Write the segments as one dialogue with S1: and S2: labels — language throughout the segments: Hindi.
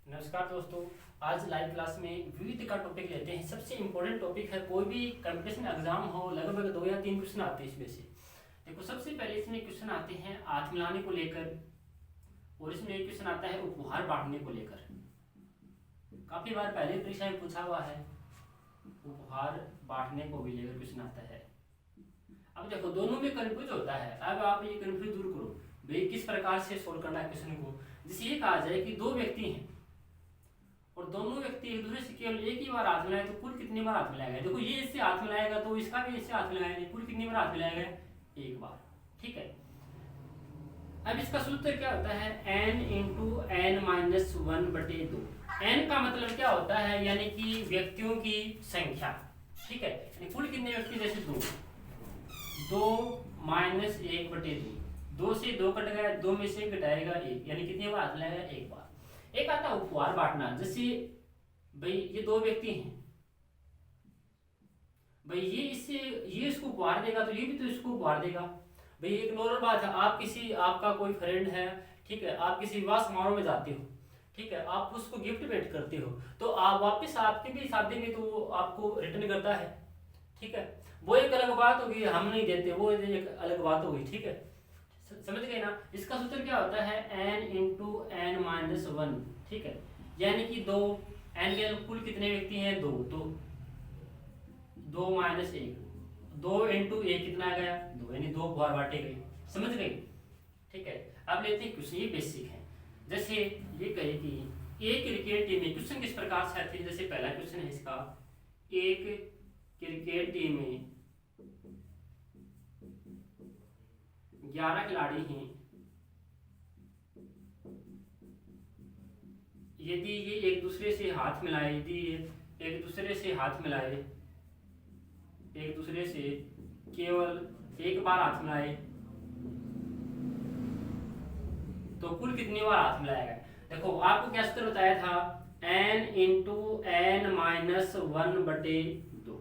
S1: नमस्कार दोस्तों। आज लाइव क्लास में विविध का टॉपिक लेते हैं। सबसे इम्पोर्टेंट टॉपिक है, कोई भी कंपटीशन एग्जाम हो लगभग 2 या 3 क्वेश्चन आते हैं इसमें से। देखो, सबसे पहले इसमें क्वेश्चन आते हैं हाथ मिलाने को लेकर, और इसमें एक क्वेश्चन आता है उपहार बांटने को लेकर। काफी बार पहले परीक्षा में पूछा हुआ है, उपहार बांटने को भी लेकर क्वेश्चन आता है। अब देखो, दोनों में कंफ्यूज होता है। अब आप ये कंफ्यूज दूर करो, भाई किस प्रकार से सोल्व करना है क्वेश्चन को। जैसे ये कहा जाए कि दो व्यक्ति हैं और दोनों व्यक्ति एक दूसरे से केवल एक ही बार हाथ मिलाए, तो कुल कितनी बार हाथ मिलाएगा। देखो, ये इससे हाथ मिलाएगा तो इसका भी इससे हाथ मिलाएगा, कुल कितनी बार हाथ मिलाएगा, एक बार। ठीक है। अब इसका सूत्र क्या होता है, n into N minus 1/2। n का मतलब क्या होता है, यानी कि व्यक्तियों की संख्या। ठीक है, यानी कुल कितने व्यक्ति, जैसे 2 माइनस 1/2। 2 से 2 कट गया, 2 में से घटाएगा 1, यानी कितनी बार हाथ मिलाएगा, एक बार। एक आता है उपहार बांटना। जैसे भाई ये दो व्यक्ति हैं, भाई ये इसको उपहार देगा तो ये भी तो इसको उपहार देगा। भाई एक नॉर्मल बात है, आपका कोई फ्रेंड है, ठीक है, आप किसी विवाह समारोह में जाते हो, ठीक है, आप उसको गिफ्ट भेंट करते हो, तो आप वापस आपकी भी शादी में तो वो आपको रिटर्न करता है। ठीक है, वो एक अलग बात होगी, हम नहीं देते, वो एक अलग बात होगी। ठीक है, समझ गए ना। इसका सूत्र क्या होता है, n इंटू एन माइनस 1। ठीक है, यानी कि 2 n के कुल कितने व्यक्ति हैं, 2, तो 2 माइनस 1, 2 इंटू 1 कितना आ गया, 2, यानी 2 उपहार बांटे गए। समझ गए। ठीक है, अब लेते हैं क्वेश्चन, ये बेसिक है। जैसे ये कहे कि एक क्रिकेट टीम में, क्वेश्चन किस प्रकार से आते हैं। जैसे पहला क्वेश्चन है इसका, एक क्रिकेट टीम में 11 खिलाड़ी हैं। यदि ये एक दूसरे से हाथ मिलाए, एक दूसरे से केवल एक बार हाथ मिलाए, तो कुल कितनी बार हाथ मिलाएगा। देखो, आपको क्या सूत्र बताया था, n इंटू एन माइनस 1/2।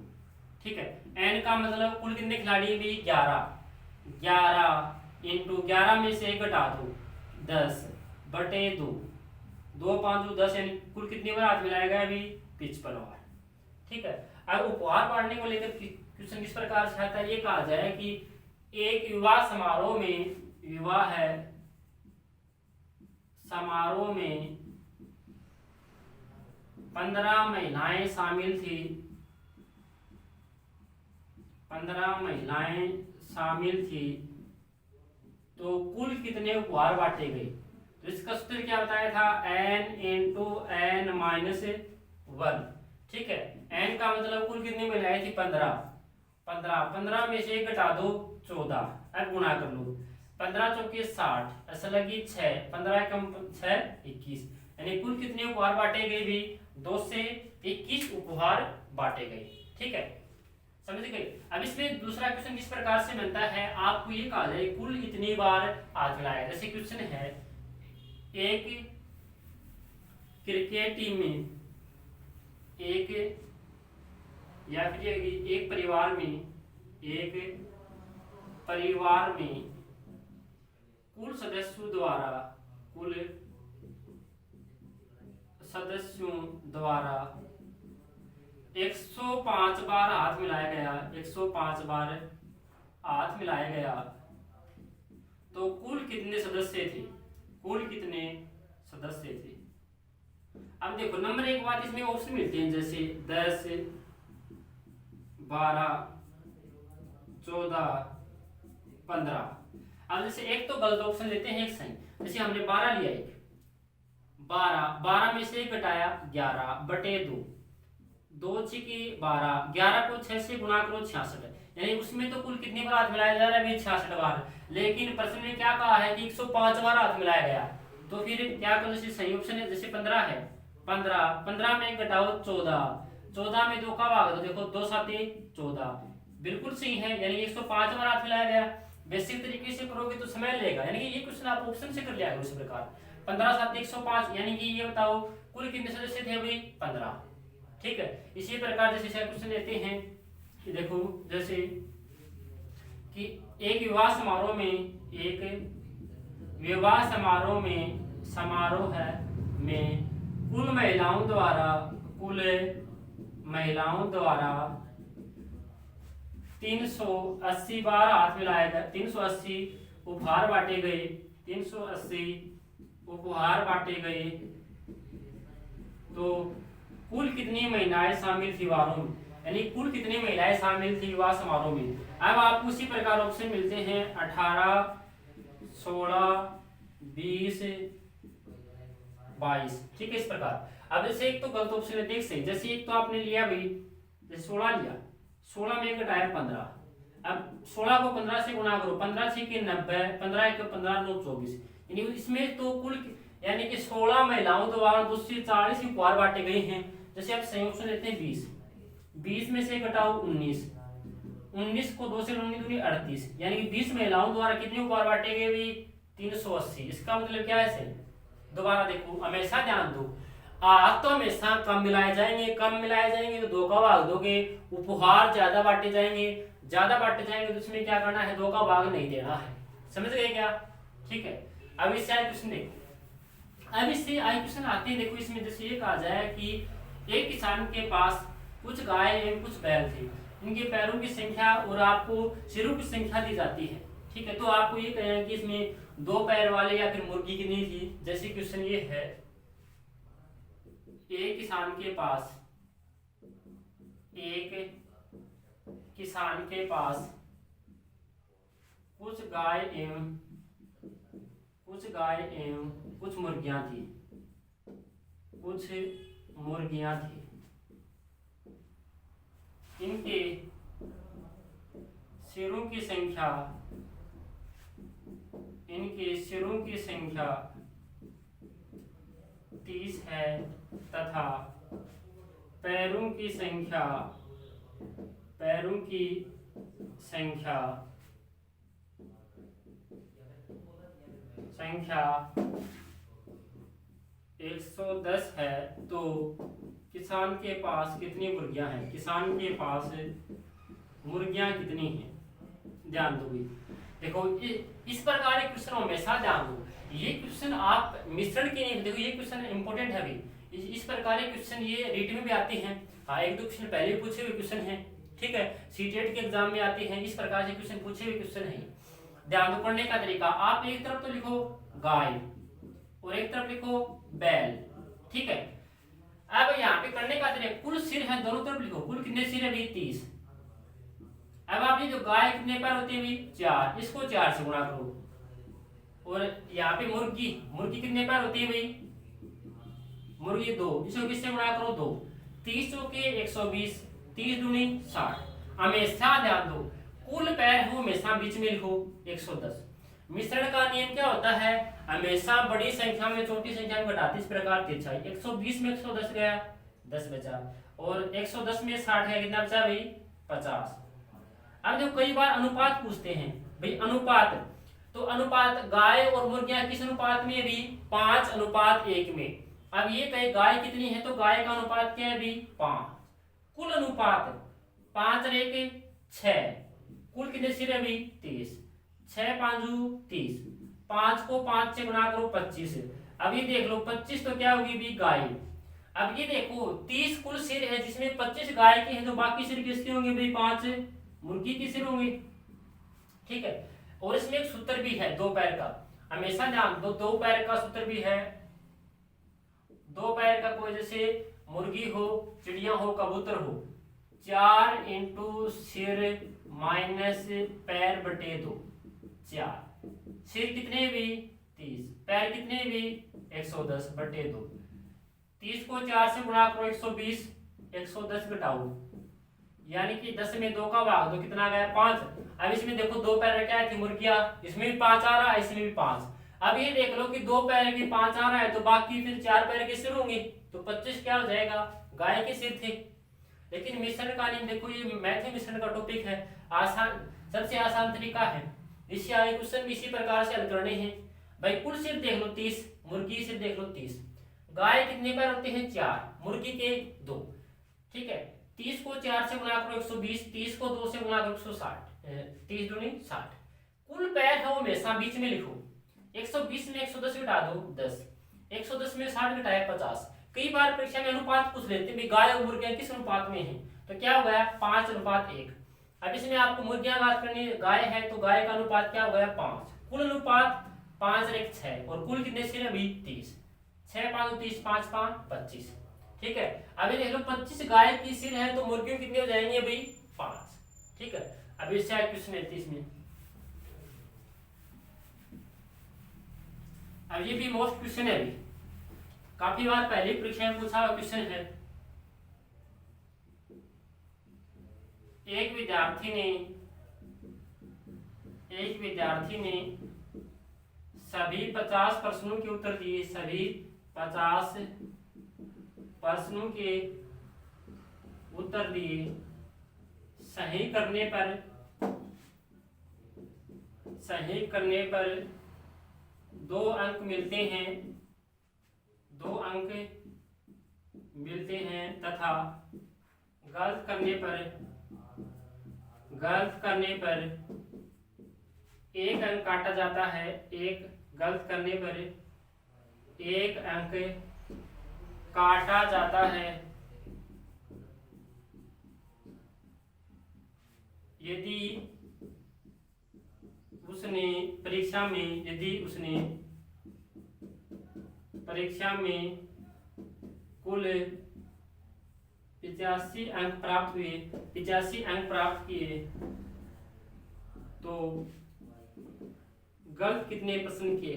S1: ठीक है, n का मतलब कुल कितने खिलाड़ी भी, 11 इंटू 11 में से घटा दो 10/2, 2 5 10, यानी कुल कितनी बार हाथ मिलाएगा, अभी 55 बार। ठीक है, अब उपहार बांटने को लेकर क्वेश्चन किस प्रकार से आता है। ये कहा जाए कि एक विवाह समारोह में 15 महिलाएं शामिल थी। 15 महिलाएं शामिल थी, तो कुल कितने उपहार बांटे गए। तो इसका सूत्र क्या बताया था, n इंटू एन माइनस 1। ठीक है, n का मतलब कुल कितने महिलाएं थी, 15 में से घटा दो 14, अब गुणा कर लो, 15 चौके 60, ऐसा लगी 6, 15 कम 6 21, यानी कुल कितने उपहार बांटे गए भी, 2 से 21 उपहार बांटे गए। ठीक है, समझ गए। अब इसमें दूसरा क्वेश्चन किस प्रकार से बनता है, आपको ये कहा जाए कुल कितनी बार हाथ मिलाया। जैसे क्वेश्चन है, एक क्रिकेट टीम में या फिर एक परिवार में कुल सदस्यों द्वारा 105 बार हाथ मिलाया गया, 105 बार हाथ मिलाया गया, तो कुल कितने सदस्य थे। अब देखो, नंबर एक बात, इसमें ऑप्शन मिलते हैं, जैसे 10 12 14 15। अब जैसे एक तो गलत ऑप्शन लेते हैं, एक सही। जैसे हमने 12 लिया, 12 में से घटाया 11/2, 2 की 12, 11 को 6 से गुणा करो 66, यानी उसमें तो कुल कितनी बार हाथ मिलाया जा रहा है, 66 बार। लेकिन प्रश्न में क्या कहा है कि 105 बार हाथ मिलाया गया, तो फिर क्या करो, जैसे सही ऑप्शन है, जैसे 15 है, 15 में घटाओ 14 में 2 का भाग दो, देखो 2 7 14, बिल्कुल सही है, यानी 105 बार हाथ मिलाया गया। बेसिक तरीके से करोगे तो समय लगेगा, यानी कि ये क्वेश्चन आप ऑप्शन से कर लिया करो इस प्रकार, 15 7 105, यानी कि ये बताओ कुल कितने सदस्य थे भाई, 15। ठीक है, इसी प्रकार जैसे क्वेश्चन लेते हैं कि देखो, जैसे कि एक विवाह समारोह में समारोह है में कुल महिलाओं द्वारा 380 बार हाथ मिलाया गया, 380 उपहार बांटे गए, 380 उपहार बांटे गए। तो कुल कितनी महिलाएं शामिल थी वारों में, यानी कुल कितनी महिलाएं शामिल थी विवाह समारोह में। अब आपको उसी प्रकार ऑप्शन मिलते हैं 18, 16, 20, 22। ठीक है, इस प्रकार। अब जैसे एक तो गलत ऑप्शन है, देख सही, जैसे एक तो आपने लिया भाई, जैसे 16 लिया, 16 में घटाया 15, अब 16 को 15 से गुणा करो, 15 6 के 90, 15 1 15 9 24, यानी इसमें तो कुल यानी कि 16 महिलाओं द्वारा 240 उपहार बांटे गए हैं। जैसे आप सही ऑप्शन लेते हैं 20, 20 में से घटाओ 19, 19 को 2 से 19 दूनी 38, यानी कि 20 महिलाओं द्वारा कितने उपहार बांटे गए भी 380। इसका मतलब क्या है सही, दोबारा देखो, हमेशा ध्यान दो, तो हमेशा कम मिलाए जाएंगे तो 2 का भाग दोगे, उपहार ज्यादा बांटे जाएंगे तो इसमें क्या करना है, 2 का भाग नहीं देना है। समझ गए क्या? ठीक है। अब इससे आगे क्वेश्चन देखो, अब इससे आगे क्वेश्चन आते हैं, देखो इसमें जैसे ये कहा जाए कि एक किसान के पास कुछ गाय एवं कुछ बैल थे, इनके पैरों की संख्या और आपको सिरों की संख्या दी जाती है। ठीक है, तो आपको ये कहना है कि इसमें 2 पैर वाले या फिर मुर्गी कितनी थी। जैसे क्वेश्चन ये है, एक किसान के पास कुछ गाय एवं कुछ मुर्गियां थी, इनके सिरों की संख्या 30 है तथा पैरों की संख्या 110 है। तो किसान के पास कितनी मुर्गियां हैं, किसान के पास मुर्गियां कितनी हैं, ध्यान दो। देखो इस प्रकार के क्वेश्चन हमेशा ध्यान दो, ये क्वेश्चन आप मिश्रण के नहीं, देखो ये क्वेश्चन इंपॉर्टेंट है अभी। इस प्रकार के क्वेश्चन ये रीट में भी आते हैं, हाँ 1-2 क्वेश्चन पहले भी पूछे हुए क्वेश्चन हैं। ठीक है, सीटेट के एग्जाम में आते हैं, इस प्रकार से क्वेश्चन पूछे हुए क्वेश्चन हैं। ध्यान दो पढ़ने का तरीका, आप एक तरफ तो लिखो गाय और एक तरफ लिखो बैल। ठीक है, अब यहाँ पे करने का तरीका, कुल सिर है दोनों तरफ लिखो, कुल कितने सिर है भी 30। अब आप ये जो गाय कितने पैर होते हैं भी 4, इसको 4 से गुणा करो। और यहाँ पे मुर्गी कितने पैर होती है भाई, मुर्गी 2, इसको किससे गुणा करो 2, 30 चौके 120, 30 दूनी 60। हमेशा ध्यान दो, कुल पैर हो हमेशा बीच में लिखो 110। मिश्रण का नियम क्या होता है, हमेशा बड़ी संख्या में छोटी संख्या में घटाते, इस प्रकार तिरछाई। 120 में 110 गया 10 बचा, और 110 में 60 है, कितना बचा भाई 50। अब देखो कई बार अनुपात पूछते हैं भाई, अनुपात, तो अनुपात गाय और मुर्गियां किस अनुपात में भी 5:1 में। अब ये कहे गाय कितनी है, तो गाय का अनुपात क्या है भी 5। कुल अनुपात 5:1 6, कुल कितने सिर है भी 30, 6 5 30, 5 को 5 से गुणा करो 25। अब ये देख लो 25 तो क्या होगी भी गाय। अब ये देखो 30 कुल सिर है जिसमें 25 गाय के हैं, तो बाकी सिर किसके होंगे भाई 5 मुर्गी के सिर होंगे। ठीक है, और इसमें एक सूत्र भी है 2 पैर का, हमेशा ध्यान दो, 2 पैर का सूत्र भी है। 2 पैर का कोई जैसे मुर्गी हो, चिड़िया हो, कबूतर हो, 4 × सिर माइनस पैर बटे 2, 4 सिर कितने भी 30, पैर कितने भी 110 बटे 2। 30 को 4 से गुणा करो 120, 110 घटाओ, यानी कि 10 में 2 का भाग दो, कितना गया 5। अब इसमें देखो 2 पैर क्या थी मुर्गियां, इसमें भी 5 आ रहा है, इसमें भी 5। अब ये देख लो कि 2 पैर के 5 आ रहा है, तो बाकी फिर 4 पैर के सिर होंगे, तो 25 क्या हो जाएगा, गाय के सिर थे। लेकिन मिश्रण का नियम देखो, ये मैथ मिश्रण का टॉपिक है, आसान, सबसे आसान तरीका है। इससे आगे क्वेश्चन भी इसी प्रकार से हल करने हैं भाई। कुल सिर देख लो 30, मुर्गी सिर देख लो 30, गाय कितने पैर होते हैं 4, मुर्गी के 2। ठीक है, 30 को 4 से गुणा करो 120, 30 को 2 से गुणा करो 160, 30 दूनी 60। कुल पैर है वो हमेशा बीच में लिखो। 120 में 110 घटा दो 10, 110 में 60 घटाया 50। कई बार परीक्षा में अनुपात पूछ लेते हैं गाय और मुर्गियां किस अनुपात में हैं, तो क्या हो गया 5:1। अब इसमें आपको मुर्गियां बात करनी, गाय है तो गाय का अनुपात क्या हो गया 5, कुल अनुपात 5:6 और कुल कितने सिर अभी 30, 6 5 30, 5 5 25। ठीक है, अभी देख लो 25 गाय की सिर है तो मुर्गियों कितने हो जाएंगे अभी 5। ठीक है, अभी इससे क्वेश्चन है 30 में। अब ये भी मोस्ट क्वेश्चन है, अभी काफी बार पहले परीक्षा में पूछा हुआ क्वेश्चन है। एक विद्यार्थी ने सभी 50 प्रश्नों के उत्तर दिए, सभी 50 प्रश्नों के उत्तर दिए, सही करने पर 2 अंक मिलते हैं, 2 अंक मिलते हैं तथा गलत करने पर 1 अंक काटा जाता है, गलत करने पर 1 अंक काटा जाता है यदि उसने परीक्षा में कुल 85 अंक प्राप्त हुए, 85 अंक प्राप्त किए तो गलत कितने परसेंट किए।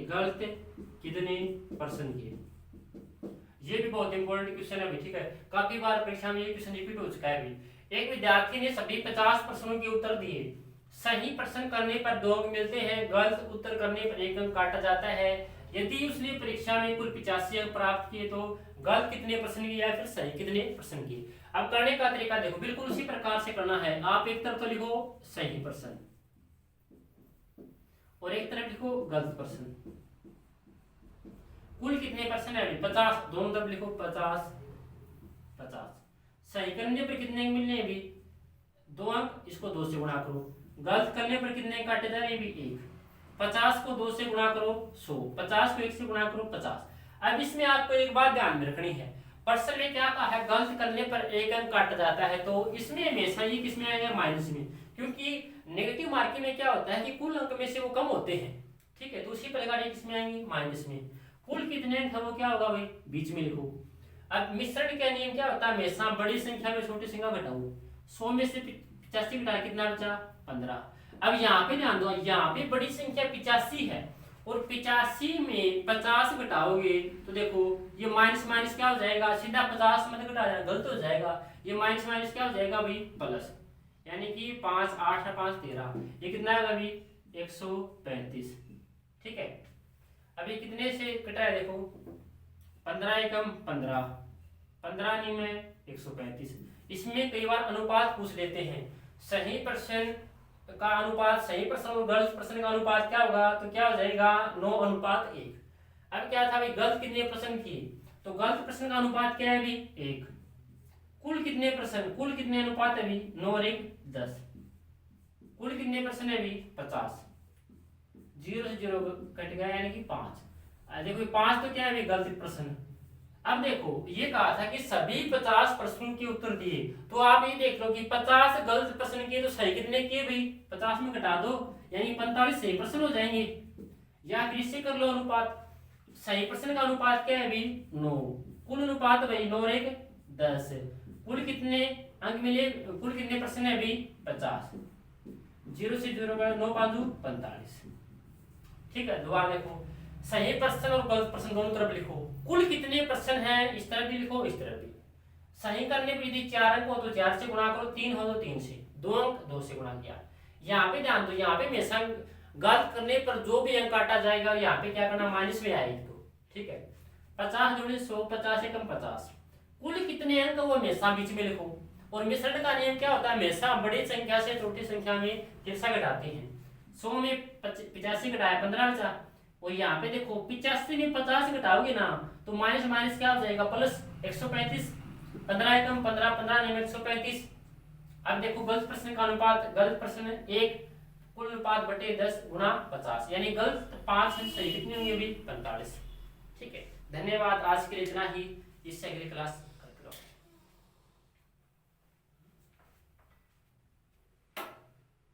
S1: ये भी बहुत इंपॉर्टेंट क्वेश्चन है अभी। ठीक है, काफी बार परीक्षा में ये क्वेश्चन रिपीट हो चुका है अभी। एक विद्यार्थी ने सभी 50 प्रश्नों के उत्तर दिए, सही प्रश्न करने पर 2 अंक मिलते हैं, गलत उत्तर करने पर 1 अंक काटा जाता है यदि उसने परीक्षा में कुल 85 अंक प्राप्त किए तो गलत कितने परसेंट किए या फिर सही कितने परसेंट किए। अब करने का तरीका देखो, बिल्कुल उसी प्रकार से करना है। आप एक तरफ तो लिखो सही परसेंट और एक तरफ लिखो गलत परसेंट। कुल कितने परसेंट है 50, दोनों तरफ लिखो 50 50। सही करने पर कितने अंक मिलने अभी 2 अंक, इसको 2 से गुणा करो। गलत करने पर कितने काटे जा रहे हैं अभी 1। 50 को 2 से गुणा करो 100, 50 को 1 से गुणा करो 50। अब इसमें आपको एक बात ध्यान में रखनी है, प्रश्न में क्या कहा है गलत करने पर 1 अंक काटा जाता है, तो इसमें हमेशा ये किसमें आएगा माइनस में, क्योंकि नेगेटिव मार्किंग में क्या होता है कि कुल अंक में से वो कम होते हैं। ठीक है, तो उसी प्रकार ये किसमें आएंगे माइनस में। कुल कितने अंक है वो क्या होगा भाई बीच में लिखो। अब मिश्रण का नियम क्या होता है, हमेशा बड़ी संख्या में छोटी संख्या घटाओ। 100 में से 85 घटाया कितना बचा 15। अब यहाँ पे ध्यान दो, यहाँ पे बड़ी संख्या 85 है और 85 में 50 घटाओगे तो देखो ये माइनस माइनस क्या हो जाएगा, सीधा 50 मत घटा जाएगा, गलत हो जाएगा। ये माइनस माइनस क्या हो जाएगा भाई प्लस, यानी कि 5 8 5 13, ये कितना है अभी 135। ठीक है, अभी कितने से कटाया देखो 15 एकम 15, 15 नहीं में 135। इसमें कई बार अनुपात पूछ लेते हैं, सही प्रश्न का अनुपात सही प्रश्न और गलत प्रश्न का अनुपात क्या होगा, तो क्या हो जाएगा 9:1। अब क्या था भाई गलत कितने प्रश्न किए, तो गलत प्रश्न का अनुपात क्या है अभी 1। कुल कितने प्रश्न, कुल कितने अनुपात है अभी 9 और 1 10। कुल कितने प्रश्न है अभी 50, 0 से 0 कट गया यानी कि 5। देखो 5 तो क्या है अभी गलत प्रश्न। अब देखो ये कहा था कि सभी 50 प्रश्नों के उत्तर दिए, तो आप ये देख लो कि 50 गलत प्रश्न किए तो सही कितने किए भाई 50 में घटा दो, यानी 45 सही प्रश्न हो जाएंगे। या फिर इससे कर लो अनुपात, सही प्रश्न का अनुपात क्या है अभी 9, कुल अनुपात भाई 9 और 1 10। कुल कितने अंक मिले, कुल कितने प्रश्न है अभी 50, 0 से 0 9 5 45। ठीक है, दोबारा देखो सही प्रश्न और गलत प्रश्न दोनों तरफ लिखो। कुल कितने प्रश्न हैं इस तरफ भी लिखो इस तरफ भी। सही करने पर यदि 4 अंक हो तो 4 से गुणा करो, 3 हो तो 3 से, 2 अंक 2 से गुणा किया। यहाँ पे ध्यान दो, यहाँ पे हमेशा गलत करने पर जो भी अंक काटा जाएगा यहाँ पे क्या करना माइनस में आएगी। तो ठीक है 50 जोड़े 100, 50 एकम 50। कुल कितने अंक वो हमेशा बीच में लिखो। और मिश्रण का नियम क्या होता है, हमेशा बड़ी संख्या से छोटी संख्या में तिरछा घटाते हैं। 100 में 85 घटाया 15 बचा, और यहाँ पे देखो 85 में 50 घटाओगे ना तो माइनस माइनस क्या हो जाएगा प्लस 135। 15 एकम 15, 15 नहीं 135। अब देखो गलत प्रश्न का अनुपात, गलत प्रश्न 1 कुल अनुपात बटे 10 गुणा 50, यानी गलत 5 सही कितने होंगे अभी 45। ठीक है, धन्यवाद, आज के लिए इतना ही। इससे अगली क्लास